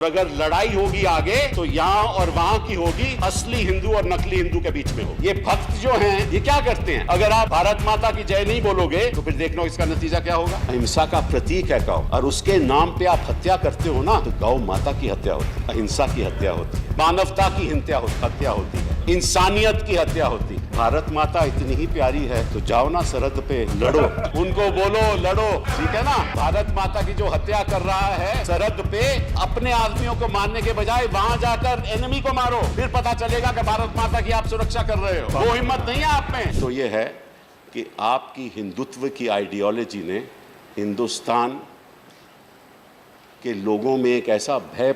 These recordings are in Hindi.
अगर लड़ाई होगी आगे तो यहाँ और वहाँ की होगी, असली हिंदू और नकली हिंदू के बीच में होगी। ये भक्त जो हैं ये क्या करते हैं? अगर आप भारत माता की जय नहीं बोलोगे तो फिर देखना इसका नतीजा क्या होगा। अहिंसा का प्रतीक है गौ, और उसके नाम पे आप हत्या करते हो ना, तो गौ माता की हत्या होती है, अहिंसा की हत्या होती है, मानवता की हत्या होती है, इंसानियत की हत्या होती है। भारत माता इतनी ही प्यारी है तो जाओ ना सरहद पे लड़ो, उनको बोलो लड़ो, ठीक है ना। भारत माता की जो हत्या कर रहा है सरहद पे, अपने आदमियों को मारने के बजाय वहां जाकर एनिमी को मारो, फिर पता चलेगा कि भारत माता की आप सुरक्षा कर रहे हो। वो हिम्मत नहीं है आप में। तो ये है कि आपकी हिंदुत्व की आइडियोलॉजी ने हिंदुस्तान के लोगों में एक ऐसा भय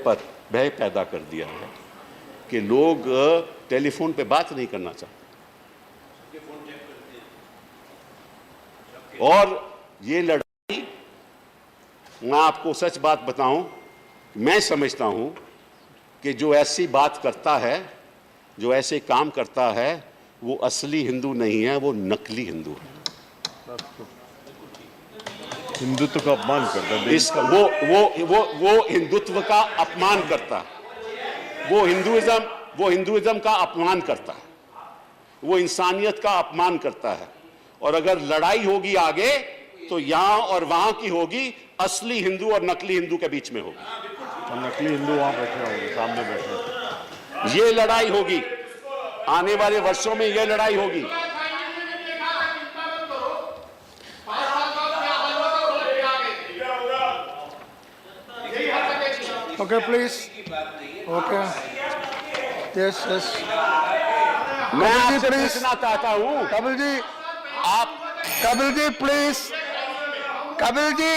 पैदा कर दिया है कि लोग टेलीफोन पे बात नहीं करना चाहते। और ये लड़ाई, मैं आपको सच बात बताऊं, मैं समझता हूं कि जो ऐसी बात करता है, जो ऐसे काम करता है, वो असली हिंदू नहीं है, वो नकली हिंदू है। हिंदुत्व का अपमान करता है। वो हिंदुत्व का अपमान करता है, वो हिंदुइज्म का अपमान करता है, वो इंसानियत का अपमान करता है। और अगर लड़ाई होगी आगे तो यहां और वहां की होगी, असली हिंदू और नकली हिंदू के बीच में होगी। नकली हिंदू वहां बैठे होंगे, सामने बैठे। ये लड़ाई होगी आने वाले वर्षों में, ये लड़ाई होगी। Okay, please. Okay. Yes, yes. मैं आपसे पूछना चाहता हूं, Kapil ji, please. Kapil ji,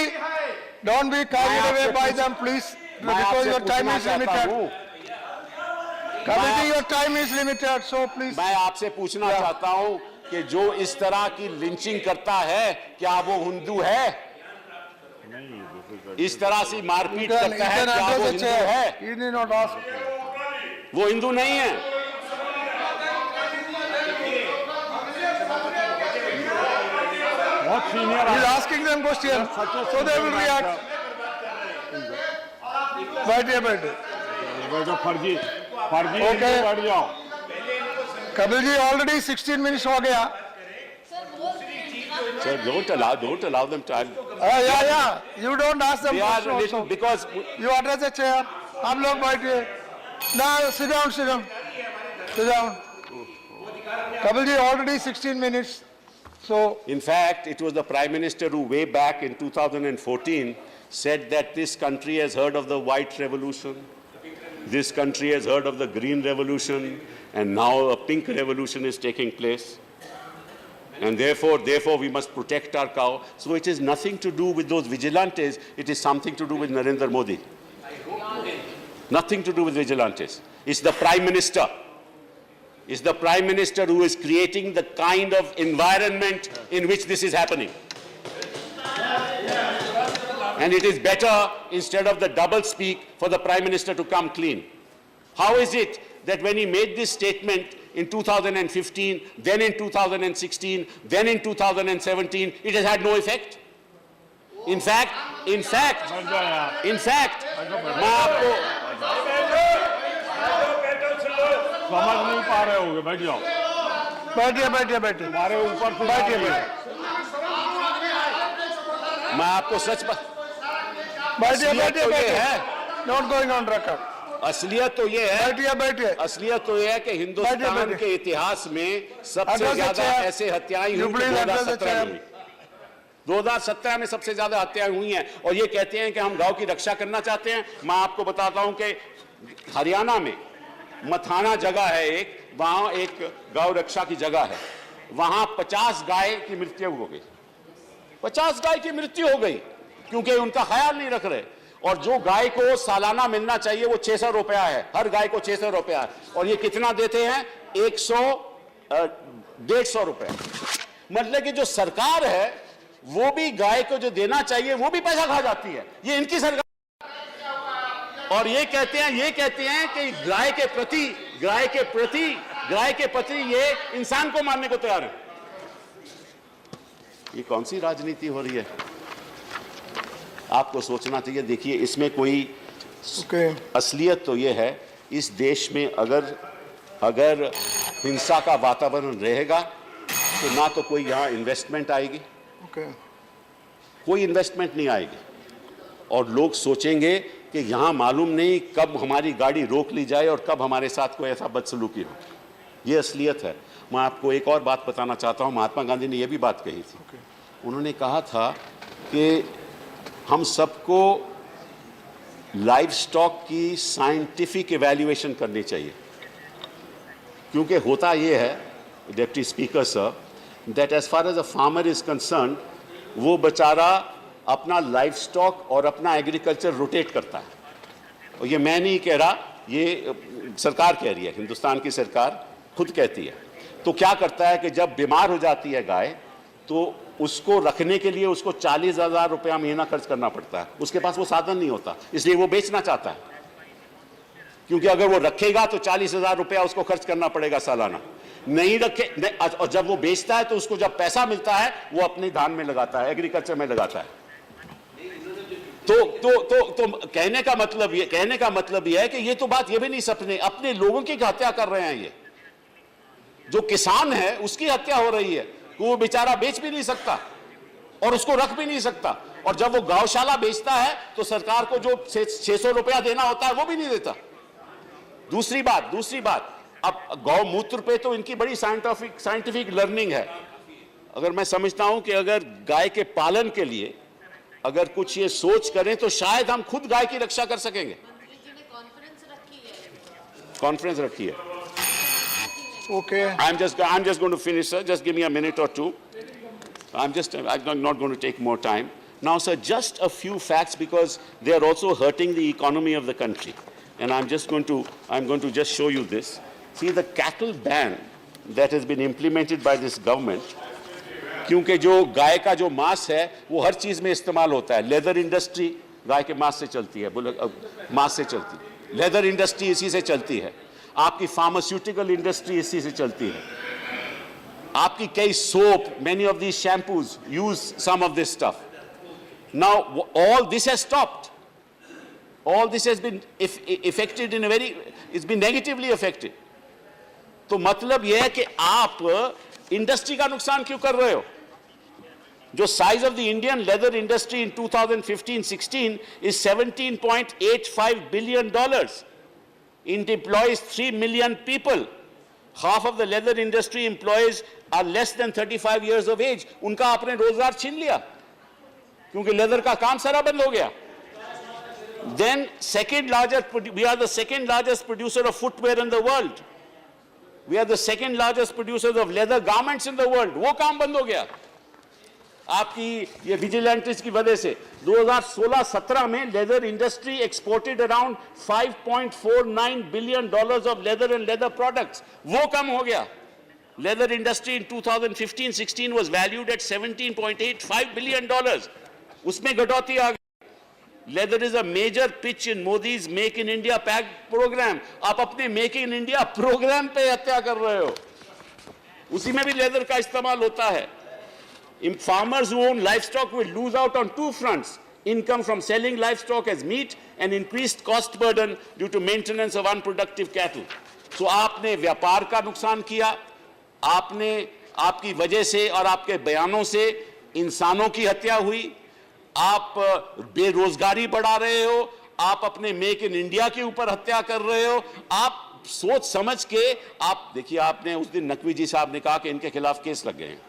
don't be carried away by them, please. Because your time is limited. Kapil ji, your time is limited, so please. मैं आपसे पूछना चाहता हूं कि जो इस तरह की लिंचिंग करता है, क्या वो हिंदू है? इस तरह से मारपीट करता है, क्या वो हिंदू है? You need not ask. वो हिंदू नहीं है। बहुत senior He's asking them questions, so they will react. बैठिए। फर्जी Okay. बैठ जाओ। कपिल जी, already 16 minutes हो गया। Sir, don't allow them time. Yeah. You don't ask them They are questions also. because You address the chair. आप लोग बैठिए। Now sit down. Kapil ji, already 16 minutes. So in fact, it was the Prime Minister who way back in 2014 said that this country has heard of the White Revolution, this country has heard of the Green Revolution, and now a Pink Revolution is taking place. And therefore we must protect our cow. So it is nothing to do with those vigilantes, it is something to do with Narendra Modi. Nothing to do with vigilantes. It's the Prime Minister. It's the Prime Minister who is creating the kind of environment in which this is happening. And it is better, instead of the double speak, for the Prime Minister to come clean. How is it that when he made this statement in 2015, then in 2016, then in 2017, it has had no effect? In fact, मैं आपको समझ नहीं पा रहे होगे, बैठ जाओ। बैठिए। हमारे ऊपर से बैठिए। मैं आपको सच बैठिए। Not going on record. असलियत तो ये है, बैठिए। असलियत तो ये है कि हिंदुस्तान के इतिहास में सबसे ज्यादा ऐसे हत्याएं हुई 2017 में। 2017 में सबसे ज्यादा हत्याएं हुई हैं, और ये कहते हैं कि हम गौ की रक्षा करना चाहते हैं। मैं आपको बताता हूं कि हरियाणा में मथाना जगह है एक, वहां एक गौ रक्षा की जगह है, वहां 50 गाय की मृत्यु हो गई। 50 गाय की मृत्यु हो गई क्योंकि उनका ख्याल नहीं रख रहे। और जो गाय को सालाना मिलना चाहिए वो 600 रुपया है, हर गाय को 600 रुपया है, और ये कितना देते हैं? 150 रुपया। मतलब कि जो सरकार है वो भी गाय को जो देना चाहिए वो भी पैसा खा जाती है, ये इनकी सरकार। और ये कहते हैं कि गाय के प्रति ये इंसान को मारने को तैयार है। ये कौन सी राजनीति हो रही है? आपको सोचना चाहिए। देखिए, इसमें कोई Okay. असलियत तो ये है, इस देश में अगर हिंसा का वातावरण रहेगा तो ना तो कोई यहाँ इन्वेस्टमेंट आएगी, Okay. कोई इन्वेस्टमेंट नहीं आएगी, और लोग सोचेंगे कि यहाँ मालूम नहीं कब हमारी गाड़ी रोक ली जाए और कब हमारे साथ कोई ऐसा बदसलूकी हो। ये असलियत है। मैं आपको एक और बात बताना चाहता हूँ, महात्मा गांधी ने यह भी बात कही थी। Okay. उन्होंने कहा था कि हम सबको लाइव स्टॉक की साइंटिफिक एवैल्यूएशन करनी चाहिए, क्योंकि होता यह है, deputy speaker sir, that as far as a farmer is concern, वो बेचारा अपना लाइव स्टॉक और अपना एग्रीकल्चर रोटेट करता है। और ये मैं नहीं कह रहा, ये सरकार कह रही है, हिंदुस्तान की सरकार खुद कहती है। तो क्या करता है कि जब बीमार हो जाती है गाय, तो उसको रखने के लिए उसको 40,000 रुपया महीना खर्च करना पड़ता है। उसके पास वो साधन नहीं होता, इसलिए वो बेचना चाहता है, क्योंकि अगर वो रखेगा तो 40,000 रुपया उसको खर्च करना पड़ेगा सालाना। नहीं रखे, और जब वो बेचता है तो उसको जब पैसा मिलता है वो अपने धान में लगाता है, एग्रीकल्चर में लगाता है। तो कहने का मतलब ये है कि ये तो बात ये भी नहीं, सपने अपने लोगों की हत्या कर रहे हैं। ये जो किसान है उसकी हत्या हो रही है, वो बेचारा बेच भी नहीं सकता और उसको रख भी नहीं सकता, और जब वो गौशाला बेचता है तो सरकार को जो 600 रुपया देना होता है वो भी नहीं देता। दूसरी बात, अब गौमूत्र पे तो इनकी बड़ी साइंटिफिक लर्निंग है। अगर मैं समझता हूं कि अगर गाय के पालन के लिए अगर कुछ ये सोच करें तो शायद हम खुद गाय की रक्षा कर सकेंगे। कॉन्फ्रेंस रखी है। Okay. I'm just going to finish, sir. Just give me a minute or two. I'm not going to take more time. Now, sir, just a few facts, because they are also hurting the economy of the country. And I'm going to just show you this. See, the cattle ban that has been implemented by this government, क्योंकि जो गाय का जो मांस है वो हर चीज में इस्तेमाल होता है। लेदर इंडस्ट्री गाय के मांस से चलती है, मांस से चलती है। लेदर इंडस्ट्री इसी से चलती है। आपकी फार्मास्यूटिकल इंडस्ट्री इसी से चलती है। आपकी कई soap, many of these shampoos use some of this stuff. Now all this has stopped. All this has been affected in a very, it's been negatively affected. तो मतलब यह है कि आप इंडस्ट्री का नुकसान क्यों कर रहे हो? जो size of the Indian leather industry in 2015-16 is $17.85 billion. It employs 3 million people. Half of the leather industry employees are less than 35 years of age. उनका आपने रोजगार छीन लिया क्योंकि लेदर का काम सारा बंद हो गया। Then we are the second largest producer of footwear in the world. We are the second largest producers of leather garments in the world. वो काम बंद हो गया आपकी ये विजिलेंट्स की वजह से। 2016-17 में leather industry exported around $5.49 billion of leather and leather products. वो कम हो गया। Leather industry in 2015-16 was valued at $17.85 billion. उसमें घटौती आ गई। Leather is a major pitch in Modi's Make in India Pact program. आप अपने Make in India program पे हत्या कर रहे हो। उसी में भी लेदर का इस्तेमाल होता है। Farmers who own livestock will lose out on two fronts: income from selling livestock as meat and increased cost burden due to maintenance of unproductive cattle. So आपने व्यापार का नुकसान किया, आपकी वजह से और आपके बयानों से इंसानों की हत्या हुई, आप बेरोजगारी बढ़ा रहे हो, आप अपने मेक इन इंडिया के ऊपर हत्या कर रहे हो। आप सोच समझ के आप देखिए, आपने उस दिन नकवी जी साहब ने कहा कि इनके खिलाफ केस लग गए हैं,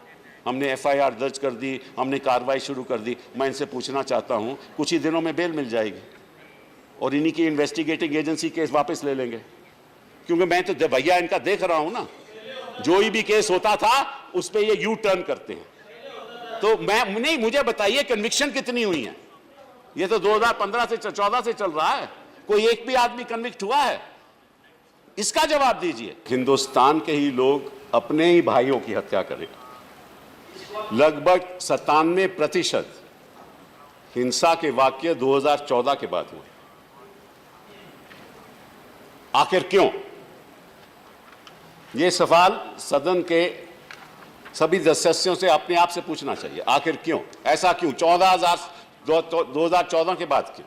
हमने FIR दर्ज कर दी, हमने कार्रवाई शुरू कर दी। मैं इनसे पूछना चाहता हूं, कुछ ही दिनों में बेल मिल जाएगी और इन्हीं की इन्वेस्टिगेटिंग एजेंसी केस वापस ले लेंगे, क्योंकि मैं तो भैया इनका देख रहा हूं ना, जो ही भी केस होता था उस पर ये यू टर्न करते हैं। तो मुझे बताइए कन्विक्शन कितनी हुई है? ये तो 2015 से 14 से चल रहा है, कोई एक भी आदमी कन्विक्ट हुआ है? इसका जवाब दीजिए। हिंदुस्तान के ही लोग अपने ही भाइयों की हत्या करें। लगभग 97% हिंसा के वाक्य 2014 के बाद हुए। आखिर क्यों? यह सवाल सदन के सभी सदस्यों से अपने आप से पूछना चाहिए। आखिर क्यों? ऐसा क्यों? 2014 के बाद क्यों?